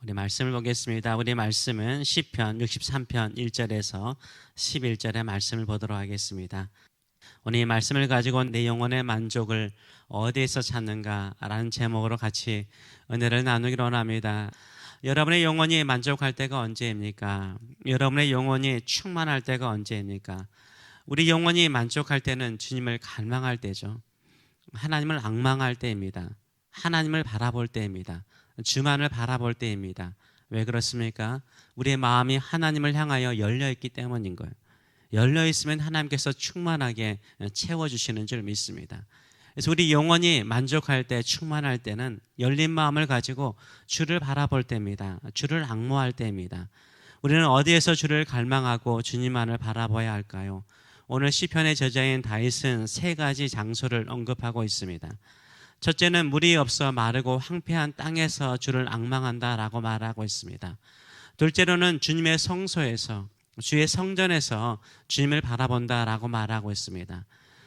우리 말씀을 보겠습니다. 우리 말씀은 시편 63편 1절에서 11절의 말씀을 보도록 하겠습니다. 오늘 이 말씀을 가지고 내 영혼의 만족을 어디에서 찾는가라는 제목으로 같이 은혜를 나누기로 합니다. 여러분의 영혼이 만족할 때가 언제입니까? 여러분의 영혼이 충만할 때가 언제입니까? 우리 영혼이 만족할 때는 주님을 갈망할 때죠. 하나님을 앙망할 때입니다. 하나님을 바라볼 때입니다. 주만을 바라볼 때입니다. 왜 그렇습니까? 우리의 마음이 하나님을 향하여 열려있기 때문인 거예요. 열려있으면 하나님께서 충만하게 채워주시는 줄 믿습니다. 그래서 우리 영혼이 만족할 때, 충만할 때는 열린 마음을 가지고 주를 바라볼 때입니다. 주를 앙모할 때입니다. 우리는 어디에서 주를 갈망하고 주님만을 바라봐야 할까요? 오늘 시편의 저자인 다윗은 세 가지 장소를 언급하고 있습니다. 첫째는 물이 없어 마르고 황폐한 땅에서 주를 앙망한다라고 말하고 있습니다. 둘째로는 주님의 성소에서, 주의 성전에서 주님을 바라본다라고 말하고 있습니다.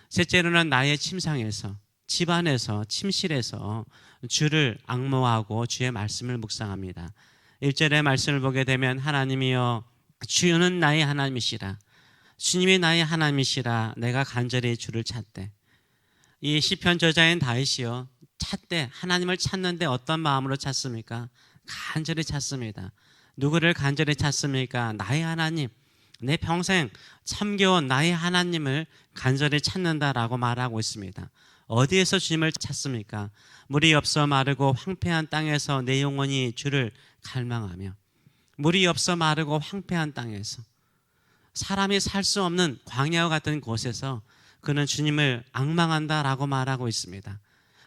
셋째로는 나의 침상에서, 집안에서, 침실에서 주를 앙모하고 주의 말씀을 묵상합니다. 1절의 말씀을 보게 되면 하나님이여 주는 나의 하나님이시라, 주님이 나의 하나님이시라, 내가 간절히 주를 찾되. 이 시편 저자인 다윗이요, 찾되, 하나님을 찾는데 어떤 마음으로 찾습니까? 간절히 찾습니다. 누구를 간절히 찾습니까? 나의 하나님, 내 평생 참겨온 나의 하나님을 간절히 찾는다라고 말하고 있습니다. 어디에서 주님을 찾습니까? 물이 없어 마르고 황폐한 땅에서 내 영혼이 주를 갈망하며. 물이 없어 마르고 황폐한 땅에서, 사람이 살 수 없는 광야와 같은 곳에서 그는 주님을 앙망한다라고 말하고 있습니다.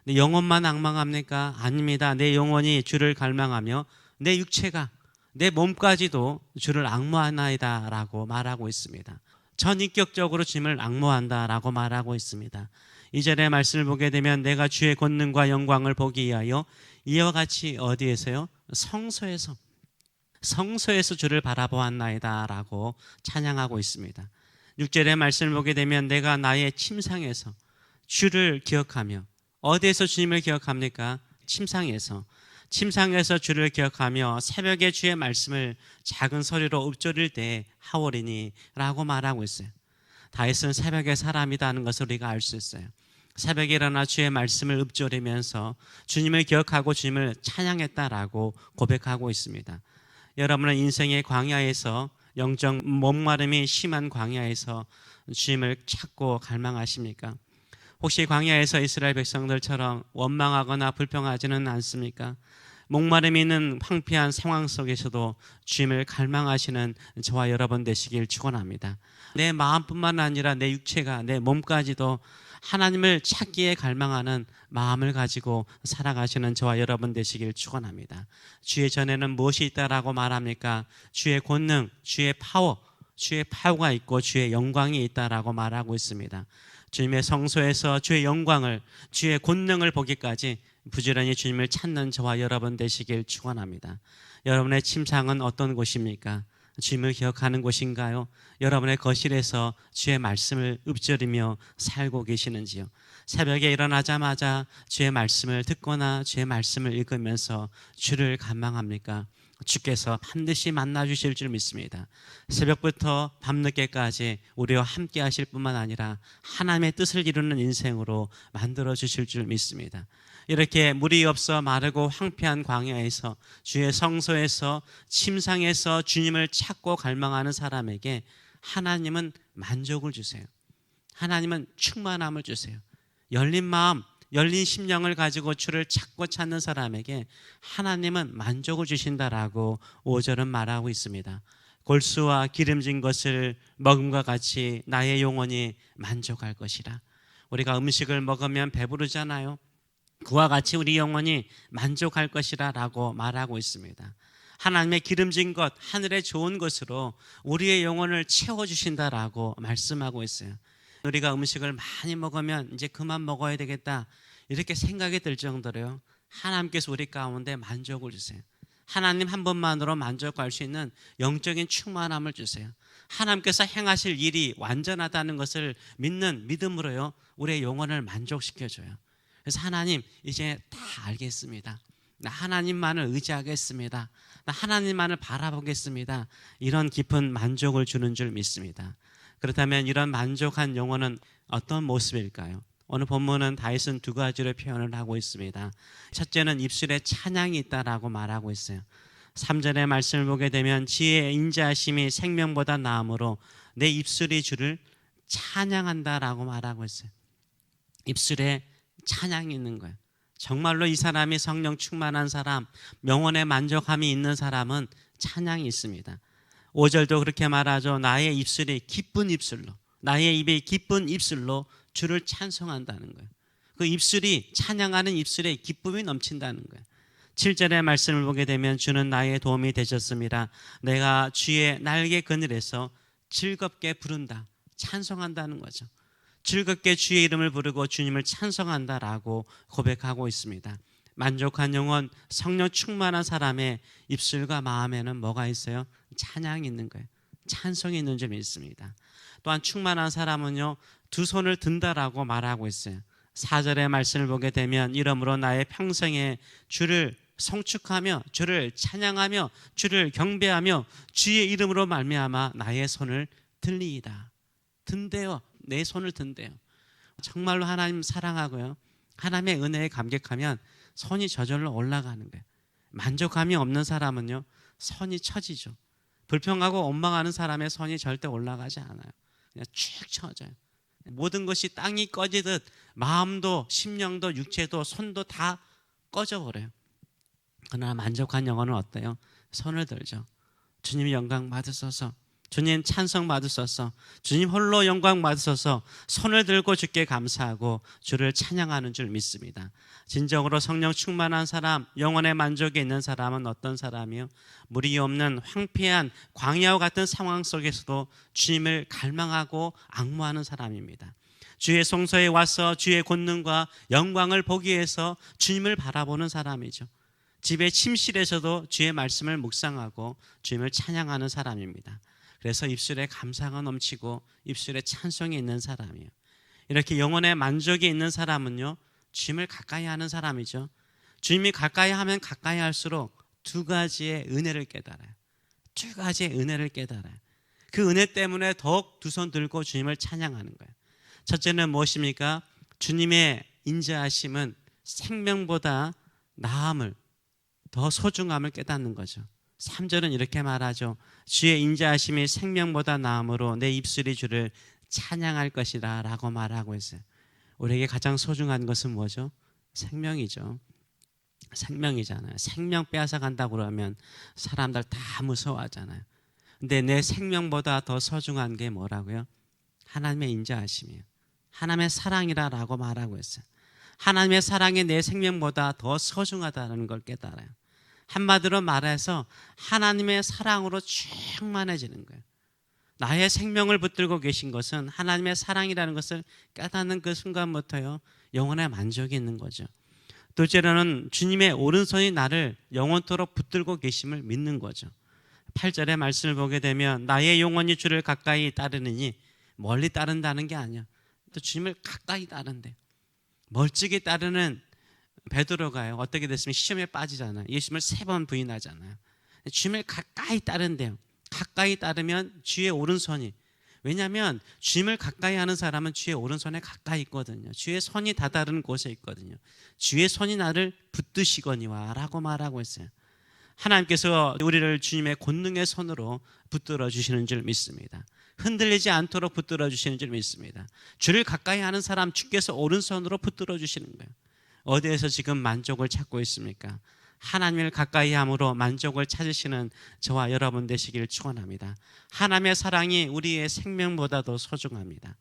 내 영혼만 앙망합니까? 아닙니다. 내 영혼이 주를 갈망하며 내 육체가, 내 몸까지도 주를 앙모하나이다라고 말하고 있습니다. 전인격적으로 주님을 앙모한다라고 말하고 있습니다. 2절의 말씀을 보게 되면 내가 주의 권능과 영광을 보기 위하여 이와 같이 어디에서요? 성소에서 주를 바라보았나이다라고 찬양하고 있습니다. 6절의 말씀을 보게 되면 내가 나의 침상에서 주를 기억하며. 어디에서 주님을 기억합니까? 침상에서 주를 기억하며 새벽에 주의 말씀을 작은 소리로 읊조릴 때 하오리니 라고 말하고 있어요. 다윗은 새벽의 사람이라는 것을 우리가 알 수 있어요. 새벽에 일어나 주의 말씀을 읊조리면서 주님을 기억하고 주님을 찬양했다라고 고백하고 있습니다. 여러분은 인생의 광야에서, 영적 목마름이 심한 광야에서 주님을 찾고 갈망하십니까? 혹시 광야에서 이스라엘 백성들처럼 원망하거나 불평하지는 않습니까? 목마름이 있는 황폐한 상황 속에서도 주님을 갈망하시는 저와 여러분 되시길 축원합니다. 내 마음뿐만 아니라 내 육체가, 내 몸까지도 하나님을 찾기에 갈망하는 마음을 가지고 살아가시는 저와 여러분 되시길 축원합니다. 주의 전에는 무엇이 있다라고 말합니까? 주의 권능, 주의 파워가 있고 주의 영광이 있다라고 말하고 있습니다. 주님의 성소에서 주의 영광을, 주의 권능을 보기까지 부지런히 주님을 찾는 저와 여러분 되시길 축원합니다. 여러분의 침상은 어떤 곳입니까? 주님을 기억하는 곳인가요? 여러분의 거실에서 주의 말씀을 읊조리며 살고 계시는지요? 새벽에 일어나자마자 주의 말씀을 듣거나 주의 말씀을 읽으면서 주를 갈망합니까? 주께서 반드시 만나주실 줄 믿습니다. 새벽부터 밤늦게까지 우리와 함께 하실 뿐만 아니라 하나님의 뜻을 이루는 인생으로 만들어 주실 줄 믿습니다. 이렇게 물이 없어 마르고 황폐한 광야에서, 주의 성소에서, 침상에서 주님을 찾고 갈망하는 사람에게 하나님은 만족을 주세요. 하나님은 충만함을 주세요. 열린 마음, 열린 심령을 가지고 주를 찾고 찾는 사람에게 하나님은 만족을 주신다라고 5절은 말하고 있습니다. 골수와 기름진 것을 먹음과 같이 나의 영혼이 만족할 것이라. 우리가 음식을 먹으면 배부르잖아요. 그와 같이 우리 영혼이 만족할 것이라 라고 말하고 있습니다. 하나님의 기름진 것, 하늘의 좋은 것으로 우리의 영혼을 채워주신다라고 말씀하고 있어요. 우리가 음식을 많이 먹으면 이제 그만 먹어야 되겠다, 이렇게 생각이 들 정도로요, 하나님께서 우리 가운데 만족을 주세요. 하나님 한 분만으로 만족할 수 있는 영적인 충만함을 주세요. 하나님께서 행하실 일이 완전하다는 것을 믿는 믿음으로요, 우리의 영혼을 만족시켜줘요. 그래서 하나님, 이제 다 알겠습니다. 나 하나님만을 의지하겠습니다. 나 하나님만을 바라보겠습니다. 이런 깊은 만족을 주는 줄 믿습니다. 그렇다면 이런 만족한 영혼은 어떤 모습일까요? 오늘 본문은 다윗은 두 가지로 표현을 하고 있습니다. 첫째는 입술에 찬양이 있다라고 말하고 있어요. 3절의 말씀을 보게 되면 지혜의 인자하심이 생명보다 나음으로 내 입술이 주를 찬양한다라고 말하고 있어요. 입술에 찬양이 있는 거예요. 정말로 이 사람이 성령 충만한 사람, 영혼의 만족함이 있는 사람은 찬양이 있습니다. 5절도 그렇게 말하죠. 나의 입술이 기쁜 입술로, 나의 입이 기쁜 입술로 주를 찬송한다는 거예요. 그 입술이, 찬양하는 입술에 기쁨이 넘친다는 거예요. 7절의 말씀을 보게 되면 주는 나의 도움이 되셨습니다. 내가 주의 날개 그늘에서 즐겁게 부른다, 찬송한다는 거죠. 즐겁게 주의 이름을 부르고 주님을 찬송한다라고 고백하고 있습니다. 만족한 영혼, 성령 충만한 사람의 입술과 마음에는 뭐가 있어요? 찬양이 있는 거예요. 찬송이 있는 줄 믿습니다. 또한 충만한 사람은요, 두 손을 든다라고 말하고 있어요. 4절의 말씀을 보게 되면 이러므로 나의 평생에 주를 성축하며 주를 찬양하며 주를 경배하며 주의 이름으로 말미암아 나의 손을 들리이다. 든대요. 내 손을 든대요. 정말로 하나님 사랑하고요, 하나님의 은혜에 감격하면 손이 저절로 올라가는 거예요. 만족함이 없는 사람은요, 손이 처지죠. 불평하고 원망하는 사람의 손이 절대 올라가지 않아요. 그냥 쭉 처져요. 모든 것이 땅이 꺼지듯 마음도 심령도 육체도 손도 다 꺼져버려요. 그러나 만족한 영혼은 어때요? 손을 들죠. 주님 영광 받으소서, 주님 찬송 받으소서, 주님 홀로 영광 받으소서, 손을 들고 주께 감사하고 주를 찬양하는 줄 믿습니다. 진정으로 성령 충만한 사람, 영혼의 만족이 있는 사람은 어떤 사람이요? 물이 없는 황폐한 광야와 같은 상황 속에서도 주님을 갈망하고 앙모하는 사람입니다. 주의 성소에 와서 주의 권능과 영광을 보기 위해서 주님을 바라보는 사람이죠. 집의 침실에서도 주의 말씀을 묵상하고 주님을 찬양하는 사람입니다. 그래서 입술에 감사가 넘치고 입술에 찬송이 있는 사람이에요. 이렇게 영혼의 만족이 있는 사람은요, 주님을 가까이 하는 사람이죠. 주님이 가까이 하면 가까이 할수록 두 가지의 은혜를 깨달아요. 두 가지의 은혜를 깨달아요. 그 은혜 때문에 더욱 두 손 들고 주님을 찬양하는 거예요. 첫째는 무엇입니까? 주님의 인자하심은 생명보다 나음을, 더 소중함을 깨닫는 거죠. 3절은 이렇게 말하죠. 주의 인자하심이 생명보다 나음으로 내 입술이 주를 찬양할 것이다 라고 말하고 있어요. 우리에게 가장 소중한 것은 뭐죠? 생명이죠. 생명이잖아요. 생명 빼앗아 간다고 그러면 사람들 다 무서워하잖아요. 근데 내 생명보다 더 소중한 게 뭐라고요? 하나님의 인자하심이에요. 하나님의 사랑이라고 말하고 있어요. 하나님의 사랑이 내 생명보다 더 소중하다는 걸 깨달아요. 한마디로 말해서 하나님의 사랑으로 충만해지는 거예요. 나의 생명을 붙들고 계신 것은 하나님의 사랑이라는 것을 깨닫는 그 순간부터요, 영혼의 만족이 있는 거죠. 둘째로는 주님의 오른손이 나를 영원토록 붙들고 계심을 믿는 거죠. 8절의 말씀을 보게 되면 나의 영혼이 주를 가까이 따르느니, 멀리 따른다는 게 아니야. 또 주님을 가까이 따른대. 멀찍이 따르는 베드로가요, 어떻게 됐으면 시험에 빠지잖아요. 예수님을 3번 부인하잖아요. 주님을 가까이 따른대요. 가까이 따르면 주의 오른손이, 왜냐하면 주님을 가까이 하는 사람은 주의 오른손에 가까이 있거든요. 주의 손이 다다른 곳에 있거든요. 주의 손이 나를 붙드시거니와 라고 말하고 있어요. 하나님께서 우리를 주님의 권능의 손으로 붙들어 주시는 줄 믿습니다. 흔들리지 않도록 붙들어 주시는 줄 믿습니다. 주를 가까이 하는 사람 주께서 오른손으로 붙들어 주시는 거예요. 어디에서 지금 만족을 찾고 있습니까? 하나님을 가까이 함으로 만족을 찾으시는 저와 여러분 되시길 축원합니다. 하나님의 사랑이 우리의 생명보다도 소중합니다.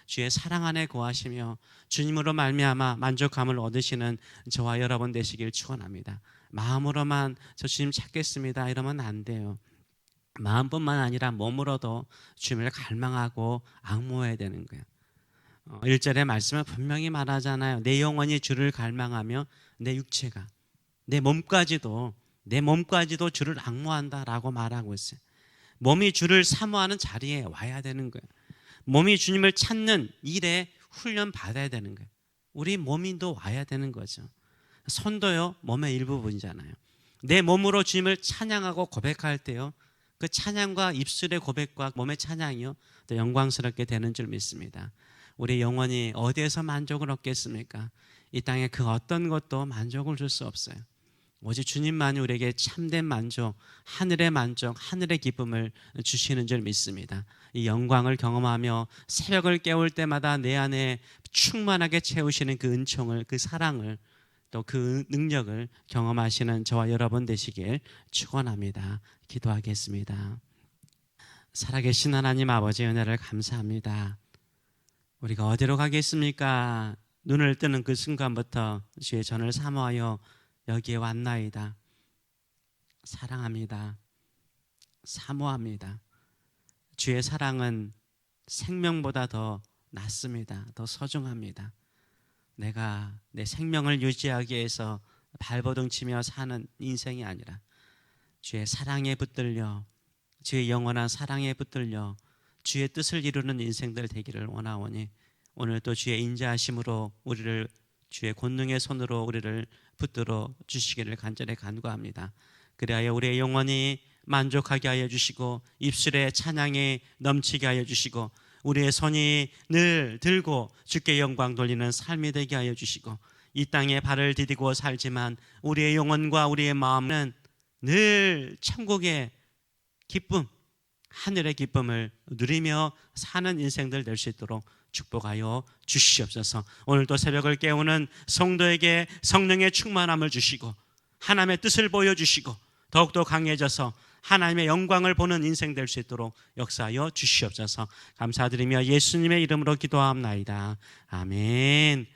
주의 사랑 안에 거하시며 주님으로 말미암아 만족함을 얻으시는 저와 여러분 되시길 축원합니다. 마음으로만 저 주님 찾겠습니다 이러면 안 돼요. 마음뿐만 아니라 몸으로도 주님을 갈망하고 앙모해야 되는 거예요. 1절의 말씀은 분명히 말하잖아요. 내 영혼이 주를 갈망하며 내 육체가, 내 몸까지도 주를 앙모한다라고 말하고 있어요. 몸이 주를 사모하는 자리에 와야 되는 거예요. 몸이 주님을 찾는 일에 훈련 받아야 되는 거예요. 우리 몸이도 와야 되는 거죠. 손도요 몸의 일부분이잖아요. 내 몸으로 주님을 찬양하고 고백할 때요, 그 찬양과 입술의 고백과 몸의 찬양이요 또 영광스럽게 되는 줄 믿습니다. 우리 영혼이 어디에서 만족을 얻겠습니까? 이 땅에 그 어떤 것도 만족을 줄 수 없어요. 오직 주님만이 우리에게 참된 만족, 하늘의 만족, 하늘의 기쁨을 주시는 줄 믿습니다. 이 영광을 경험하며 새벽을 깨울 때마다 내 안에 충만하게 채우시는 그 은총을, 그 사랑을, 또 그 능력을 경험하시는 저와 여러분 되시길 축원합니다. 기도하겠습니다. 살아계신 하나님 아버지, 은혜를 감사합니다. 우리가 어디로 가겠습니까? 눈을 뜨는 그 순간부터 주의 전을 사모하여 여기에 왔나이다. 사랑합니다. 사모합니다. 주의 사랑은 생명보다 더 낫습니다. 더 소중합니다. 내가 내 생명을 유지하기 위해서 발버둥 치며 사는 인생이 아니라 주의 사랑에 붙들려, 주의 영원한 사랑에 붙들려 주의 뜻을 이루는 인생들 되기를 원하오니, 오늘 또 주의 인자하심으로 우리를, 주의 권능의 손으로 우리를 붙들어 주시기를 간절히 간구합니다. 그리하여 우리의 영혼이 만족하게 하여 주시고 입술의 찬양이 넘치게 하여 주시고 우리의 손이 늘 들고 주께 영광 돌리는 삶이 되게 하여 주시고, 이 땅에 발을 디디고 살지만 우리의 영혼과 우리의 마음은 늘 천국의 기쁨, 하늘의 기쁨을 누리며 사는 인생들 될 수 있도록 축복하여 주시옵소서. 오늘도 새벽을 깨우는 성도에게 성령의 충만함을 주시고 하나님의 뜻을 보여주시고 더욱더 강해져서 하나님의 영광을 보는 인생 될 수 있도록 역사하여 주시옵소서. 감사드리며 예수님의 이름으로 기도합나이다. 아멘.